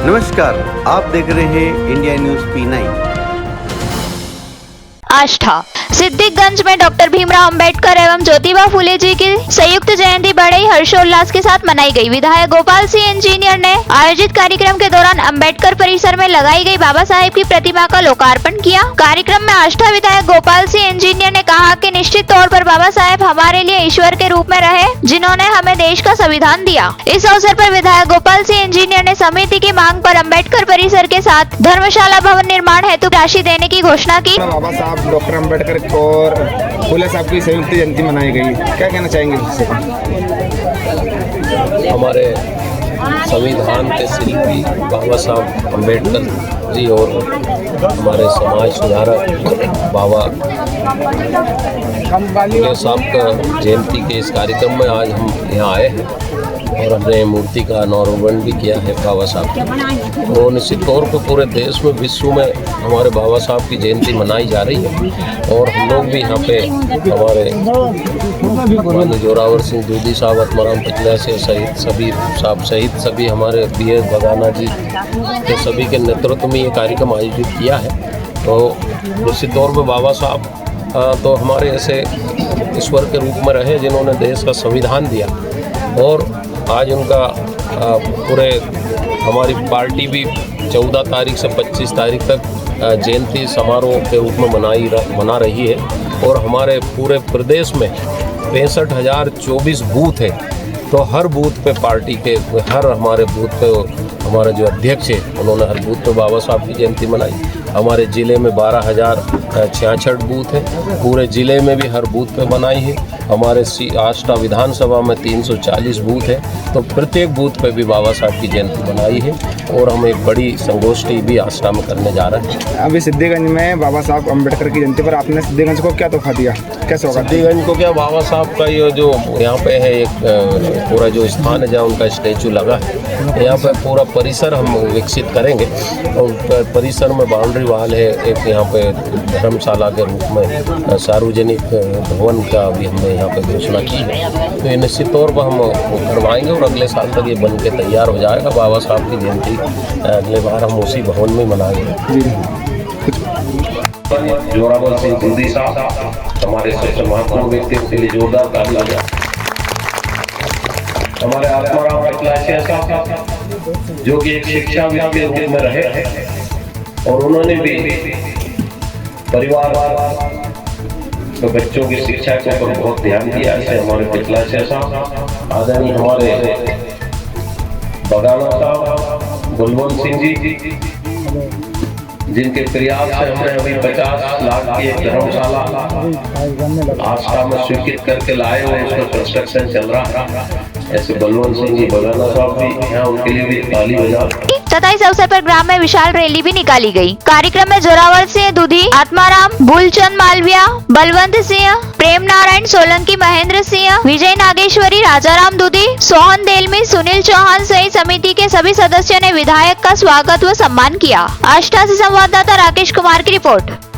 नमस्कार, आप देख रहे हैं India news P9। Ashta Siddiqganj में डॉक्टर भीमराव अंबेडकर एवं ज्योतिबा फुले जी की संयुक्त जयंती बड़े ही हर्षोल्लास के साथ मनाई गई। विधायक गोपाल सिंह इंजीनियर ने आयोजित कार्यक्रम के दौरान अंबेडकर परिसर में लगाई गई बाबा साहेब की प्रतिमा का लोकार्पण किया। कार्यक्रम में आष्ठा विधायक गोपाल सिंह इंजीनियर ने कहा कि निश्चित तौर पर बाबा साहेब हमारे लिए ईश्वर के रूप में रहे, जिन्होंने हमें देश का संविधान दिया। इस अवसर पर विधायक गोपाल सिंह इंजीनियर ने समिति की मांग पर अंबेडकर परिसर के साथ धर्मशाला भवन निर्माण हेतु राशि देने की घोषणा की। बाबा साहब डॉक्टर अंबेडकर और फुले साहब की संयुक्त जयंती मनाई गई, क्या कहना चाहेंगे इससे? हमारे संविधान के शिल्पी बाबा साहब अंबेडकर जी और हमारे समाज सुधारक बाबा फुले साहब का जयंती के इस कार्यक्रम में आज हम यहाँ आए हैं और हमने मूर्ति का अनावरण भी किया है बाबा साहब की। तो निश्चित तौर पर पूरे देश में, विश्व में हमारे बाबा साहब की जयंती मनाई जा रही है और हम लोग भी यहाँ पे हमारे जोरावर सिंह दूधी साहब, आत्माराम पिटला से सहित सभी हमारे BS बगाना जी के सभी के नेतृत्व में ये कार्यक्रम आयोजित किया है। तो निश्चित तौर पर बाबा साहब तो हमारे ऐसे ईश्वर के रूप में रहे जिन्होंने देश का संविधान दिया और आज उनका पूरे हमारी पार्टी भी 14 तारीख से 25 तारीख तक जयंती समारोह के रूप में मना रही है और हमारे पूरे प्रदेश में 65,024 बूथ है। तो हर बूथ पे पार्टी के हमारे बूथ पे हमारे जो अध्यक्ष है उन्होंने हर बूथ पे बाबा साहब की जयंती मनाई। हमारे ज़िले में 12,066 बूथ है, पूरे ज़िले में भी हर बूथ पे बनाई है। हमारे आष्ठा विधानसभा में 340 बूथ है, तो प्रत्येक बूथ पे भी बाबा साहब की जयंती मनाई है और हम एक बड़ी संगोष्ठी भी आष्ठा में करने जा रहे हैं। अभी सिद्दीकगंज में बाबा साहब अंबेडकर की जयंती पर आपने सिद्दीकगंज को क्या तोहफा दिया, कैसे होगा? सिद्दीकगंज को क्या, बाबा साहब का ये जो यहाँ पे है एक पूरा जो स्थान है जहाँ उनका स्टैचू लगा है, यहाँ पे पूरा परिसर हम विकसित करेंगे और परिसर में बाउंड्री वाल है, एक यहाँ पे धर्मशाला के रूप में सार्वजनिक भवन का भी हमने यहाँ पे घोषणा की है। तो ये निश्चित तौर पर हम करवाएंगे और अगले साल तक ये बन के तैयार हो जाएगा। बाबा साहब की जयंती अगले बार हम उसी भवन में मनाएंगे। जोरावर सिंह दूधी साहब हमारे सबसे महत्वपूर्ण व्यक्तियों के लिए जोरदार ताली बजाएं। हमारे आत्माराम पिटला साहब जो कि एक शिक्षाविद के रूप में रहे और उन्होंने भी परिवार तो बच्चों की शिक्षा के ऊपर बहुत ध्यान दिया। ऐसे हमारे पिटला साहब, आदरणीय हमारे बगाना साहब, बलवंत सिंह जी, जिनके प्रयास से हमने अभी 50 लाख की एक धर्मशाला आष्ठा में स्वीकृत करके लाए और उसका कंस्ट्रक्शन चल रहा है। ऐसे बलवंत सिंह जी, बगाना साहब भी यहाँ, उनके लिए भी ताली बजा। तथा इस अवसर पर ग्राम में विशाल रैली भी निकाली गई। कार्यक्रम में जोरावर सिंह दूधी, आत्माराम, भूलचंद मालविया, बलवंत सिंह, प्रेम नारायण सोलंकी, महेंद्र सिंह, विजय नागेश्वरी, राजाराम दूधी, सोहन देलमी, सुनील चौहान सहित समिति के सभी सदस्यों ने विधायक का स्वागत व सम्मान किया। आष्ठा से संवाददाता राकेश कुमार की रिपोर्ट।